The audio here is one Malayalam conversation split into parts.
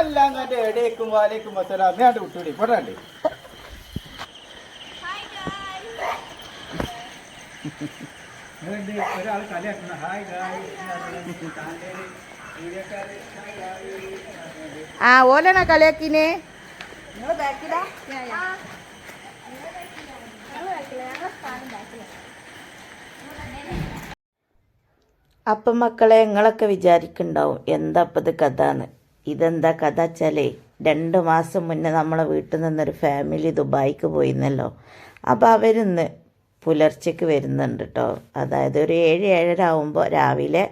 എല്ലാം കണ്ട് എടേക്കും വാലേക്കും മസലാം വേണ്ട വിട്ടുകൂടി പോരാണ്ട്. ഒരാൾ കളിയാക്കുന്ന ഹായ് ഗായ്. ആ ഓലാണോ കളിയാക്കിനെ? അപ്പം മക്കളെ, നിങ്ങളൊക്കെ വിചാരിക്കുന്നുണ്ടാവും എന്താ അപ്പം ഇത് കഥ എന്ന്. ഇതെന്താ കഥ വെച്ചാലേ, 2 മാസം മുന്നേ നമ്മളെ വീട്ടിൽ നിന്നൊരു ഫാമിലി ദുബായിക്ക് പോയിരുന്നല്ലോ. അപ്പോൾ അവരിന്ന് പുലർച്ചയ്ക്ക് വരുന്നുണ്ട് കേട്ടോ. അതായത് ഒരു 7-7:30 ആകുമ്പോൾ രാവിലെ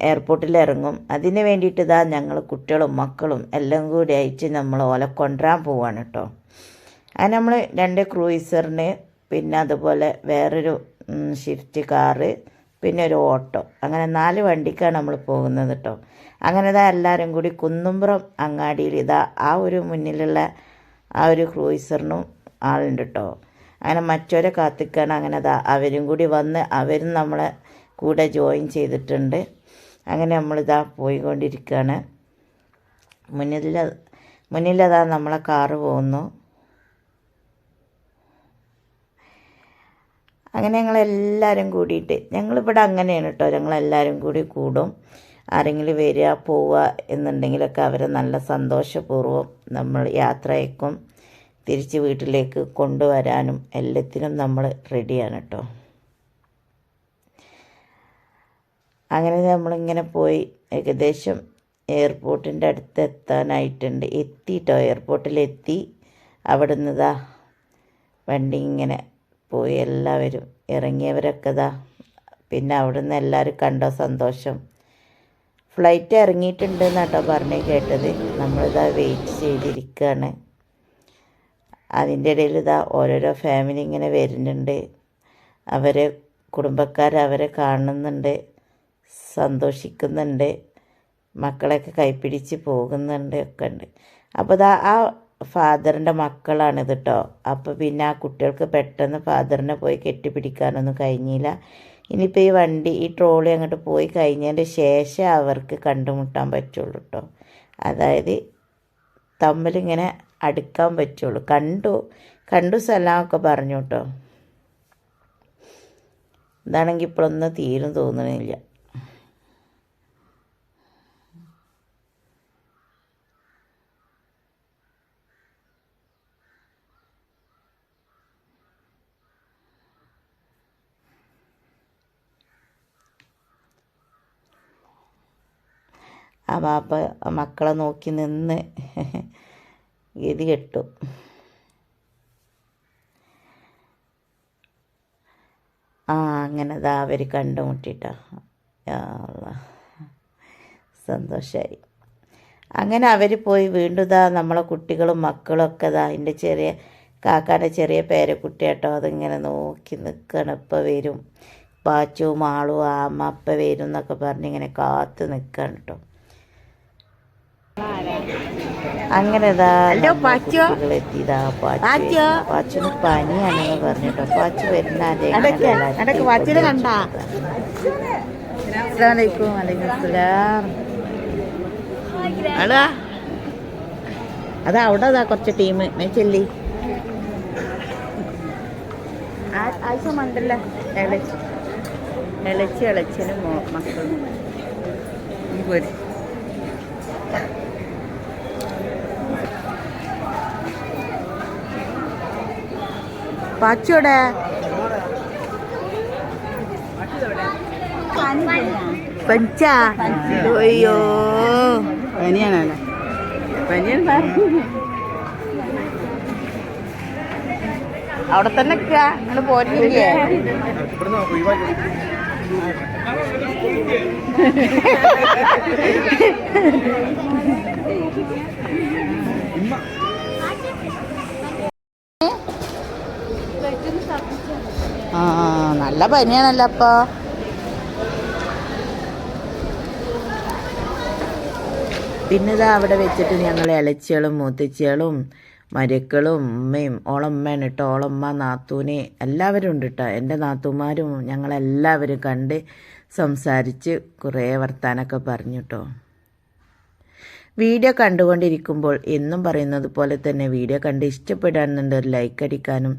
എയർപോർട്ടിൽ ഇറങ്ങും. അതിന് വേണ്ടിയിട്ട് ഇതാ ഞങ്ങൾ കുട്ടികളും മക്കളും എല്ലാം കൂടി ആയിട്ട് നമ്മൾ ഓലെ കൊണ്ടുവരാൻ പോവാണ് കേട്ടോ. അങ്ങനെ നമ്മൾ 2 ക്രൂയിസറിന്, പിന്നെ അതുപോലെ വേറൊരു ഷിഫ്റ്റ് കാറ്, പിന്നെ ഒരു ഓട്ടോ, അങ്ങനെ 4 വണ്ടിക്കാണ് നമ്മൾ പോകുന്നത് കേട്ടോ. അങ്ങനെ ഇതാ എല്ലാവരും കൂടി കുന്നുംപുറം അങ്ങാടിയിൽ ഇതാ ആ ഒരു മുന്നിലുള്ള ആ ഒരു ക്രൂയിസറിനും ആളുണ്ട് കേട്ടോ. അങ്ങനെ മറ്റവരെ കാത്തിക്കാണ്. അങ്ങനെ അതാ അവരും കൂടി വന്ന് അവരും നമ്മളെ കൂടെ ജോയിൻ ചെയ്തിട്ടുണ്ട്. അങ്ങനെ നമ്മളിതാ പോയിക്കൊണ്ടിരിക്കുകയാണ്. മുന്നിലതാ നമ്മളെ കാറ് പോകുന്നു. അങ്ങനെ ഞങ്ങളെല്ലാവരും കൂടിയിട്ട്, ഞങ്ങളിവിടെ അങ്ങനെയാണ് കേട്ടോ, ഞങ്ങളെല്ലാവരും കൂടി കൂടും. ആരെങ്കിലും വരിക പോവുക എന്നുണ്ടെങ്കിലൊക്കെ അവരെ നല്ല സന്തോഷപൂർവ്വം നമ്മൾ യാത്രയ്ക്കും തിരിച്ച് വീട്ടിലേക്ക് കൊണ്ടുവരാനും എല്ലാത്തിനും നമ്മൾ റെഡിയാണ് കേട്ടോ. അങ്ങനെ നമ്മളിങ്ങനെ പോയി ഏകദേശം എയർപോർട്ടിൻ്റെ അടുത്ത് എത്താനായിട്ടുണ്ട്. എത്തിയിട്ടോ, എയർപോർട്ടിലെത്തി. അവിടെ നിന്നിതാ വണ്ടി ഇങ്ങനെ പോയി. എല്ലാവരും ഇറങ്ങിയവരൊക്കെ ഇതാ, പിന്നെ അവിടെ നിന്ന് എല്ലാവരും കണ്ടോ സന്തോഷം. ഫ്ലൈറ്റ് ഇറങ്ങിയിട്ടുണ്ട് എന്നാട്ടോ പറഞ്ഞ് കേട്ടത്. നമ്മളിതാ വെയിറ്റ് ചെയ്തിരിക്കുകയാണ്. അതിൻ്റെ ഇടയിൽ ഇതാ ഓരോരോ ഫാമിലി ഇങ്ങനെ വരുന്നുണ്ട്. അവരെ കുടുംബക്കാർ അവരെ കാണുന്നുണ്ട്, സന്തോഷിക്കുന്നുണ്ട്, മക്കളെയൊക്കെ കൈപ്പിടിച്ച് പോകുന്നുണ്ട് ഒക്കെ ഉണ്ട്. അപ്പോൾ ഇതാ ആ ഫാദറിൻ്റെ മക്കളാണിത് കേട്ടോ. അപ്പോൾ പിന്നെ ആ കുട്ടികൾക്ക് പെട്ടെന്ന് ഫാദറിനെ പോയി കെട്ടിപ്പിടിക്കാനൊന്നും കഴിഞ്ഞില്ല. ഇനിയിപ്പോൾ ഈ വണ്ടി ഈ ട്രോളി അങ്ങോട്ട് പോയി കഴിഞ്ഞതിൻ്റെ ശേഷം അവർക്ക് കണ്ടുമുട്ടാൻ പറ്റുള്ളൂ കേട്ടോ. അതായത് തമ്മിലിങ്ങനെ അടുക്കാൻ പറ്റുള്ളൂ. കണ്ടു സലാമൊക്കെ പറഞ്ഞു കേട്ടോ. ഇതാണെങ്കിൽ ഇപ്പോഴൊന്നും തീരും തോന്നണില്ല. ആ ബാപ്പ മക്കളെ നോക്കി നിന്ന് ഗതി കെട്ടു. അങ്ങനെ ഇതാ അവർ കണ്ടുമുട്ടിട്ടോ. സന്തോഷമായി. അങ്ങനെ അവർ പോയി വീണ്ടും ഇതാ നമ്മളെ കുട്ടികളും മക്കളും ഒക്കെ ഇതാ എൻ്റെ ചെറിയ കാക്കാൻ്റെ ചെറിയ പേരക്കുട്ടിയാട്ടോ. അതിങ്ങനെ നോക്കി നിൽക്കണം, ഇപ്പം വരും, പാച്ചും ആളും അമ്മ അപ്പം വരും എന്നൊക്കെ പറഞ്ഞ് ഇങ്ങനെ കാത്ത് നിൽക്കുകയാണ് കേട്ടോ. അങ്ങനെ ഇതാ കുട്ടികളെത്തിയതാ. പാച്ചിന് പനിയാണെന്ന് പറഞ്ഞിട്ടോ. പാച്ച് വരുന്ന അതാ അവിടെ അതാ കുറച്ച് ടീം ചെല്ലി ആവശ്യമുണ്ടല്ലോ. ഇളച്ചനും മക്കളും പോരും. പാച്ചോടെ പഞ്ചാ. അയ്യോ പനിയാണല്ലോ. പനിയാണ്. അവിടെ തന്നെ നിങ്ങൾ പോരില്ലേ? നല്ല പനിയാണല്ലോ അപ്പോൾ. പിന്നെ ഇതാ അവിടെ വെച്ചിട്ട് ഞങ്ങൾ ഇളച്ചികളും മൂത്തച്ചികളും മരുക്കളും ഉമ്മയും ഓളമ്മയാണ് കേട്ടോ. ഓളമ്മ, നാത്തൂന് എല്ലാവരും ഉണ്ട് കേട്ടോ. എൻ്റെ നാത്തൂമാരും ഞങ്ങളെല്ലാവരും കണ്ട് സംസാരിച്ച് കുറേ വർത്താനമൊക്കെ പറഞ്ഞു കേട്ടോ. വീഡിയോ കണ്ടുകൊണ്ടിരിക്കുമ്പോൾ എന്നും പറയുന്നത് പോലെ തന്നെ വീഡിയോ കണ്ട് ഇഷ്ടപ്പെടാനുണ്ട് ഒരു ലൈക്ക് അടിക്കാനും,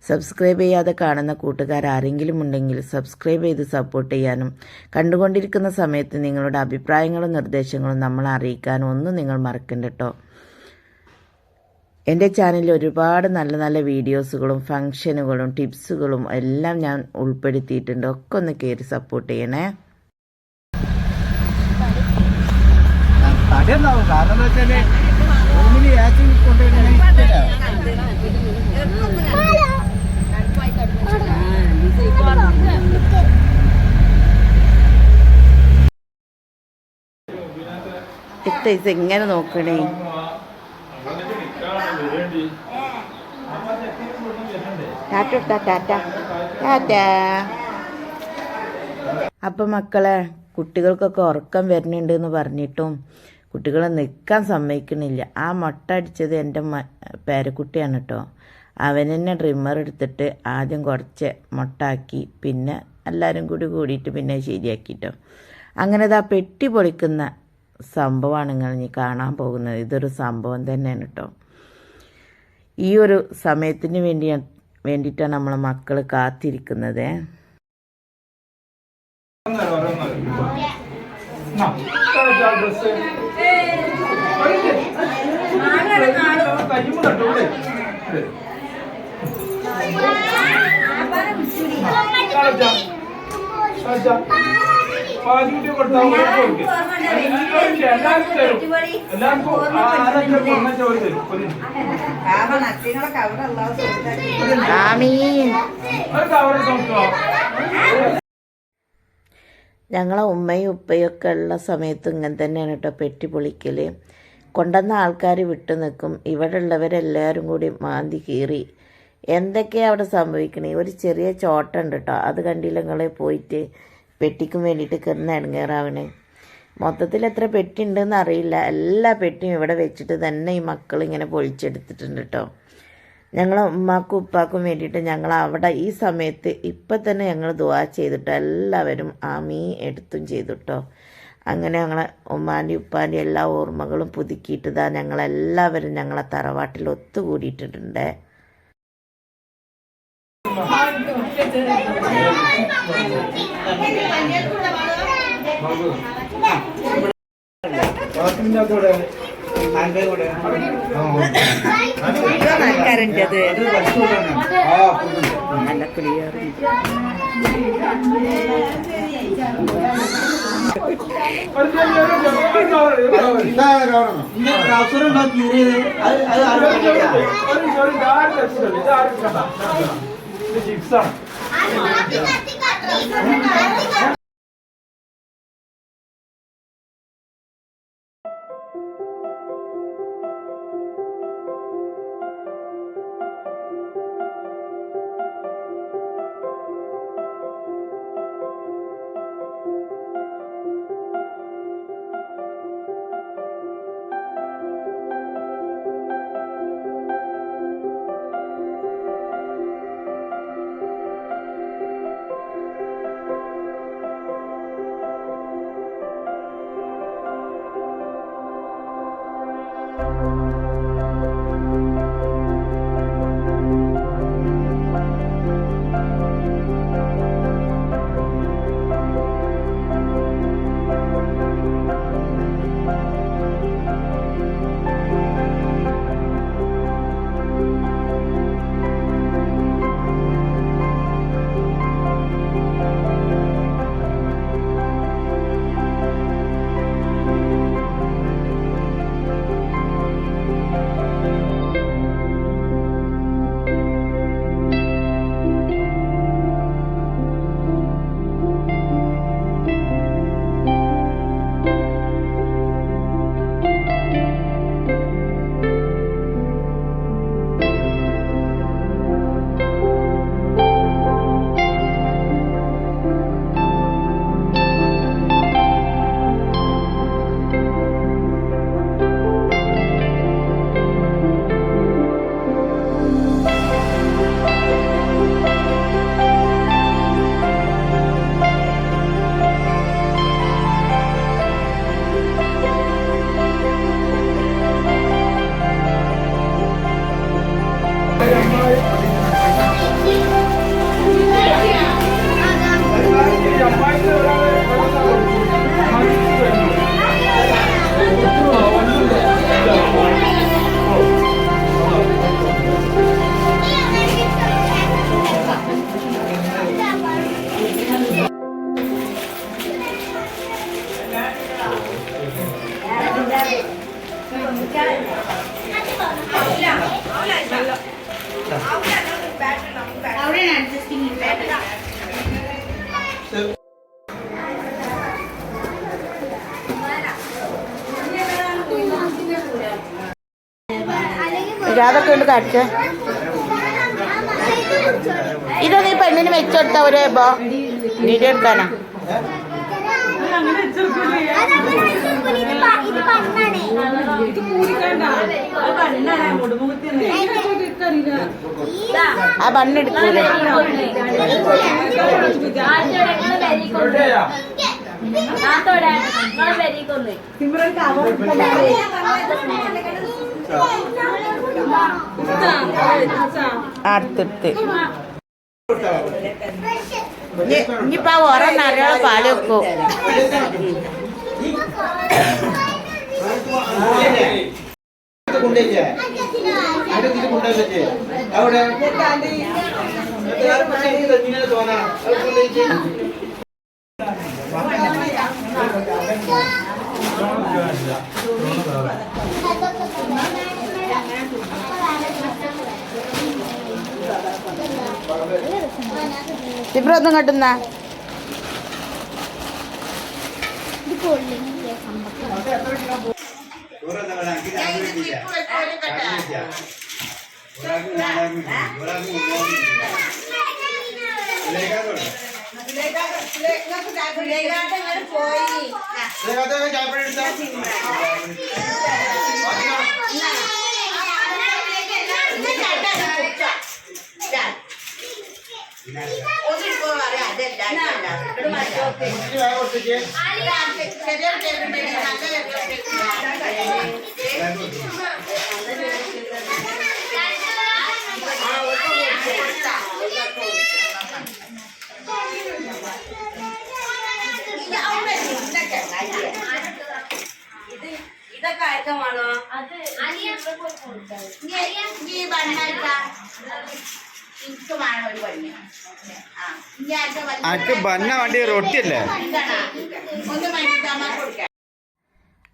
സബ്സ്ക്രൈബ് ചെയ്യാതെ കാണുന്ന കൂട്ടുകാർ ആരെങ്കിലും ഉണ്ടെങ്കിൽ സബ്സ്ക്രൈബ് ചെയ്ത് സപ്പോർട്ട് ചെയ്യാനും, കണ്ടുകൊണ്ടിരിക്കുന്ന സമയത്ത് നിങ്ങളുടെ അഭിപ്രായങ്ങളും നിർദ്ദേശങ്ങളും നമ്മളെ അറിയിക്കാനും ഒന്നും നിങ്ങൾ മറക്കണ്ട കേട്ടോ. എൻ്റെ ചാനലിൽ ഒരുപാട് നല്ല നല്ല വീഡിയോസുകളും ഫങ്ഷനുകളും ടിപ്സുകളും എല്ലാം ഞാൻ ഉൾപ്പെടുത്തിയിട്ടുണ്ട്. ഒക്കെ ഒന്ന് കയറി സപ്പോർട്ട് ചെയ്യണേ. തടിയുണ്ടാവും. കാരണം എന്താ വെച്ചാല് റൂമിൽ ഏച്ചി കൊണ്ടുവരുന്ന ഇഷ്ടമില്ല. ഇത്ത ഇങ്ങനെ നോക്കണേ. അപ്പം മക്കളെ, കുട്ടികൾക്കൊക്കെ ഉറക്കം വരുന്നുണ്ട് എന്ന് പറഞ്ഞിട്ടും കുട്ടികളെ നിൽക്കാൻ സമ്മതിക്കണില്ല. ആ മുട്ട അടിച്ചത് എൻ്റെ പേരക്കുട്ടിയാണ് കേട്ടോ. അവൻ തന്നെ ട്രിമ്മർ എടുത്തിട്ട് ആദ്യം കുറച്ച് മുട്ടാക്കി, പിന്നെ എല്ലാവരും കൂടിയിട്ട് പിന്നെ ശരിയാക്കിട്ടോ. അങ്ങനെ ഇതാ പെട്ടി പൊളിക്കുന്ന സംഭവമാണ് നിങ്ങൾ ഇനി കാണാൻ പോകുന്നത്. ഇതൊരു സംഭവം തന്നെയാണ് കേട്ടോ. ഈ ഒരു സമയത്തിന് വേണ്ടിയിട്ടാണ് നമ്മളെ മക്കൾ കാത്തിരിക്കുന്നത്. ഞങ്ങളെ ഉമ്മയും ഉപ്പയും ഒക്കെ ഉള്ള സമയത്ത് ഇങ്ങനെ തന്നെയാണ് കേട്ടോ പെട്ടി പൊളിക്കൽ. കൊണ്ടുവന്ന ആൾക്കാർ വിട്ടു നിൽക്കും. ഇവിടെ ഉള്ളവരെല്ലാവരും കൂടി മാന്തി കീറി എന്തൊക്കെയാണ് അവിടെ സംഭവിക്കണേ. ഒരു ചെറിയ ചോട്ടുണ്ട് കേട്ടോ, അത് കണ്ടില്ല നിങ്ങളെ പോയിട്ട് പെട്ടിക്കും വേണ്ടിയിട്ട് കിടന്ന് ഇടങ്ങേറാവണേ. മൊത്തത്തിൽ എത്ര പെട്ടി ഉണ്ടെന്ന് അറിയില്ല. എല്ലാ പെട്ടിയും ഇവിടെ വെച്ചിട്ട് തന്നെ ഈ മക്കൾ ഇങ്ങനെ പൊളിച്ചെടുത്തിട്ടുണ്ട് കേട്ടോ. ഞങ്ങൾ ഉമ്മാക്കും ഉപ്പാക്കും വേണ്ടിയിട്ട് ഞങ്ങൾ അവിടെ ഈ സമയത്ത് ഇപ്പം തന്നെ ഞങ്ങൾ ദുആ ചെയ്തിട്ട് എല്ലാവരും ആമീൻ എടുത്തും ചെയ്തു കേട്ടോ. അങ്ങനെ ഞങ്ങളെ ഉമ്മാൻ്റെയും ഉപ്പാൻ്റെയും എല്ലാ ഓർമ്മകളും പുതുക്കിയിട്ട് ഇതാ ഞങ്ങളെല്ലാവരും ഞങ്ങളെ തറവാട്ടിൽ ഒത്തുകൂടിയിട്ടുണ്ട്. നല്ല ക്ലിയർ. അതൊക്കെ ഉണ്ട് കാണിച്ച ഇതൊന്നും ഈ പെണ്ണിന് വെച്ചെടുത്ത ഒരു വീഡിയോ എടുക്കാനാ. ആ ബണ്ണെടുക്കൂലേ? അടുത്തിട്ട് ഇനിയിപ്പോ ഓരോ നരയോളം പാല് വെക്കും. ഇപ്പൊന്നും കട്ടുന്ന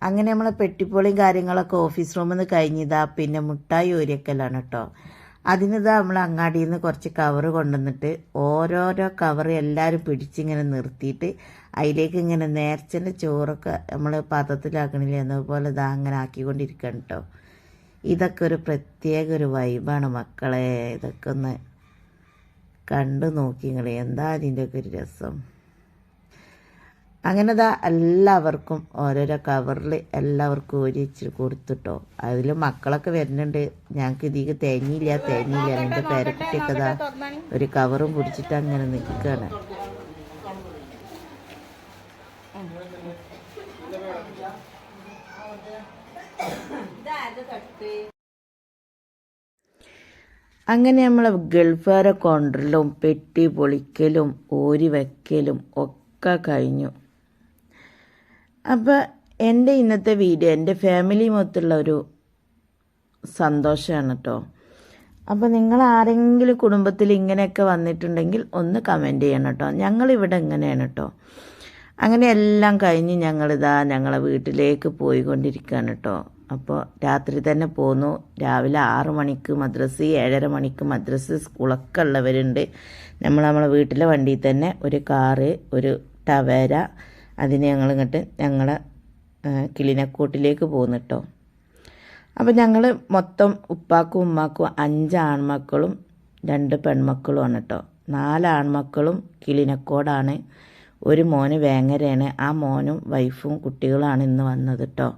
അങ്ങനെ നമ്മളെ പെട്ടിപ്പൊളിയും കാര്യങ്ങളൊക്കെ ഓഫീസ് റൂമിൽ നിന്ന് കഴിഞ്ഞതാ. പിന്നെ മുട്ടായി ഊരിയക്കലാണ് കേട്ടോ. അതിനിതാ നമ്മൾ അങ്ങാടിയിൽ നിന്ന് കുറച്ച് കവറ് കൊണ്ടുവന്നിട്ട് ഓരോരോ കവറ് എല്ലാവരും പിടിച്ചിങ്ങനെ നിർത്തിയിട്ട് അതിലേക്ക് ഇങ്ങനെ നേർച്ചൻ്റെ ചോറൊക്കെ നമ്മൾ പാത്രത്തിലാക്കണില്ലേ എന്നതുപോലെ ഇതാ അങ്ങനെ ആക്കിക്കൊണ്ടിരിക്കുകയാണ് കേട്ടോ. ഇതൊക്കെ ഒരു പ്രത്യേക ഒരു വൈബാണ് മക്കളെ. ഇതൊക്കെ ഒന്ന് കണ്ടു നോക്കി നിങ്ങൾ, എന്താ അതിൻ്റെയൊക്കെ ഒരു രസം. അങ്ങനെ ഇതാ എല്ലാവർക്കും ഓരോരോ കവറിൽ എല്ലാവർക്കും ഒരിച്ചിരി കൊടുത്തിട്ടോ. അതിൽ മക്കളൊക്കെ വരുന്നുണ്ട്. ഞങ്ങൾക്ക് ഇതിക്ക് തേങ്ങയില്ല എൻ്റെ പേരക്കുട്ടിയൊക്കെ ഇതാ ഒരു കവറും പിടിച്ചിട്ട് അങ്ങനെ നിൽക്കുകയാണ്. അങ്ങനെ നമ്മൾ ഗൾഫുകാരെ കൊണ്ടരലും പെട്ടി പൊളിക്കലും ഊരി വയ്ക്കലും ഒക്കെ കഴിഞ്ഞു. അപ്പോൾ എൻ്റെ ഇന്നത്തെ വീഡിയോ എൻ്റെ ഫാമിലി മൊത്തമുള്ള ഒരു സന്തോഷമാണ് കേട്ടോ. അപ്പോൾ നിങ്ങൾ ആരെങ്കിലും കുടുംബത്തിൽ ഇങ്ങനെയൊക്കെ വന്നിട്ടുണ്ടെങ്കിൽ ഒന്ന് കമൻറ്റ് ചെയ്യണം കേട്ടോ. ഞങ്ങളിവിടെ ഇങ്ങനെയാണ് കേട്ടോ. അങ്ങനെ എല്ലാം കഴിഞ്ഞ് ഞങ്ങളിതാ ഞങ്ങളെ വീട്ടിലേക്ക് പോയിക്കൊണ്ടിരിക്കുകയാണ് കേട്ടോ. അപ്പോൾ രാത്രി തന്നെ പോന്നു. രാവിലെ 6 മണിക്ക് മദ്രസ, 7:30 മണിക്ക് മദ്രസ, സ്കൂളൊക്കെ ഉള്ളവരുണ്ട്. നമ്മളെ വീട്ടിലെ വണ്ടിയിൽ തന്നെ ഒരു കാറ്, ഒരു ടവേര, അതിന് ഞങ്ങൾ ഇങ്ങോട്ട് ഞങ്ങളെ കിളിനക്കോട്ടിലേക്ക് പോകുന്നു കേട്ടോ. അപ്പോൾ ഞങ്ങൾ മൊത്തം ഉപ്പാക്കും ഉമ്മാക്കും 5 ആൺമക്കളും 2 പെൺമക്കളുമാണ് കേട്ടോ. 4 ആൺമക്കളും കിളിനക്കോടാണ്. ഒരു മോന് വേങ്ങരയാണ്. ആ മോനും വൈഫും കുട്ടികളാണ് ഇന്ന് വന്നത് കേട്ടോ.